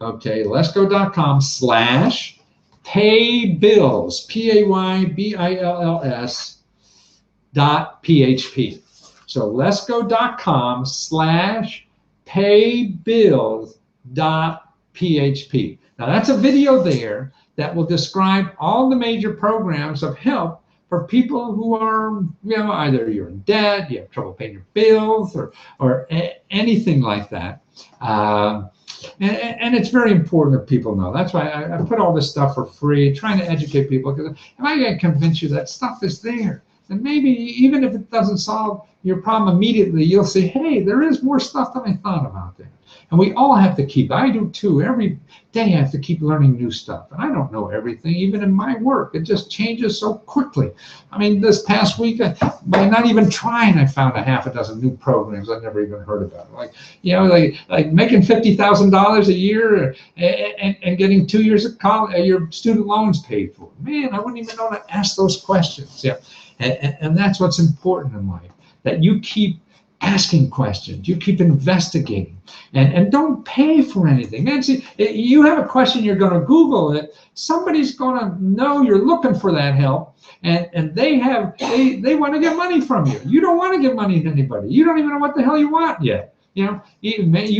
okay, lesko.com/paybills, PAYBILLS.php. So lesko.com/paybills.php. Now that's a video there that will describe all the major programs of help for people who are, either you're in debt, you have trouble paying your bills, or anything like that. And it's very important that people know. That's why I put all this stuff for free, trying to educate people. Because if I can convince you that stuff is there, then maybe even if it doesn't solve your problem immediately, you'll say, hey, there is more stuff than I thought about there. And we all have to keep, I do too, every day I have to keep learning new stuff. And I don't know everything, even in my work. It just changes so quickly. I mean, this past week, by not even trying, I found a half a dozen new programs I've never even heard about. Like, like making $50,000 a year and getting 2 years of college, your student loans paid for. Man, I wouldn't even know to ask those questions. Yeah, and that's what's important in life, that you keep asking questions, you keep investigating, and don't pay for anything. And see, you have a question, you're going to Google it, somebody's going to know you're looking for that help, and they want to get money from you. You don't want to give money to anybody. You don't even know what the hell you want yet. You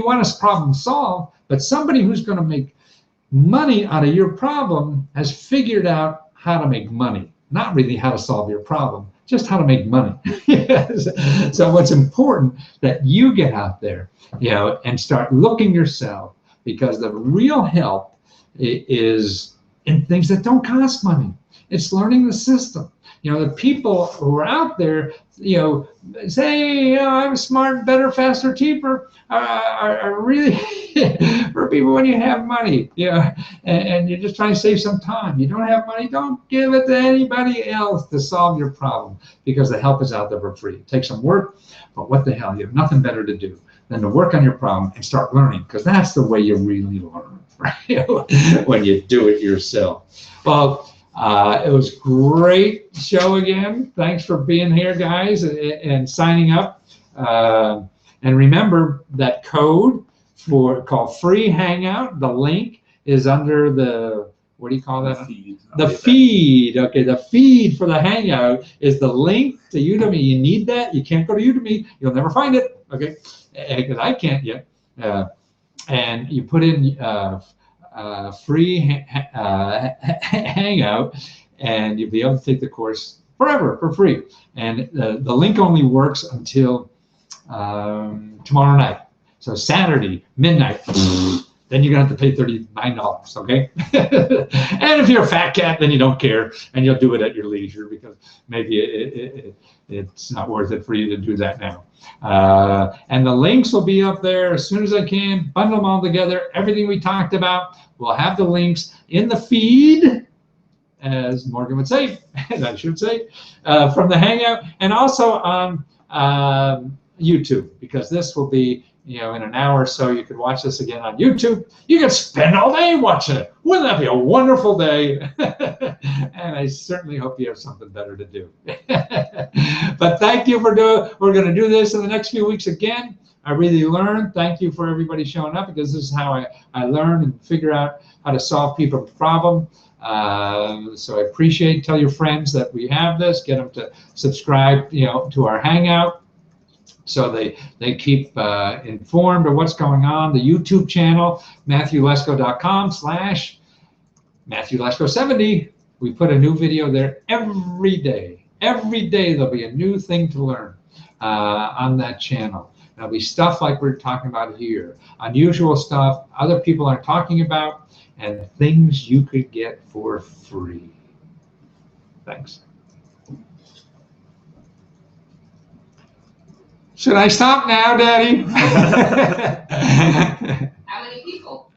want a problem solved, but somebody who's going to make money out of your problem has figured out how to make money. Not really how to solve your problem, just how to make money. So what's important that you get out there, and start looking yourself, because the real help is in things that don't cost money. It's learning the system. The people who are out there, say, I'm smart, better, faster, cheaper, are really for people when you have money, and you're just trying to save some time. You don't have money, don't give it to anybody else to solve your problem, because the help is out there for free. It takes some work, but what the hell, you have nothing better to do than to work on your problem and start learning, because that's the way you really learn, right? When you do it yourself. Well, it was a great show again. Thanks for being here, guys, and signing up. And remember that code called Free Hangout. The link is under the, what do you call that? The feed. The feed. Okay, the feed for the Hangout is the link to Udemy. You need that. You can't go to Udemy. You'll never find it. Okay, because I can't yet. And you put in free Hangout, and you'll be able to take the course forever for free. And the link only works until tomorrow night. So Saturday, midnight, then you're gonna have to pay $39, okay? And if you're a fat cat, then you don't care, and you'll do it at your leisure, because maybe it's not worth it for you to do that now. And the links will be up there as soon as I can, bundle them all together, everything we talked about. We'll have the links in the feed, as Morgan would say, and I should say, from the Hangout, and also on YouTube, because this will be, in an hour or so. You could watch this again on YouTube. You could spend all day watching it. Wouldn't that be a wonderful day? And I certainly hope you have something better to do. But thank you for doing. We're going to do this in the next few weeks again. I really learned. Thank you for everybody showing up, because this is how I learn and figure out how to solve people's problem. So I appreciate. Tell your friends that we have this. Get them to subscribe, to our Hangout, so they keep informed of what's going on. The YouTube channel, MatthewLesko.com/MatthewLesko70. We put a new video there every day. Every day there'll be a new thing to learn on that channel. There'll be stuff like we're talking about here, unusual stuff other people aren't talking about, and things you could get for free. Thanks. Should I stop now, Daddy? How many people?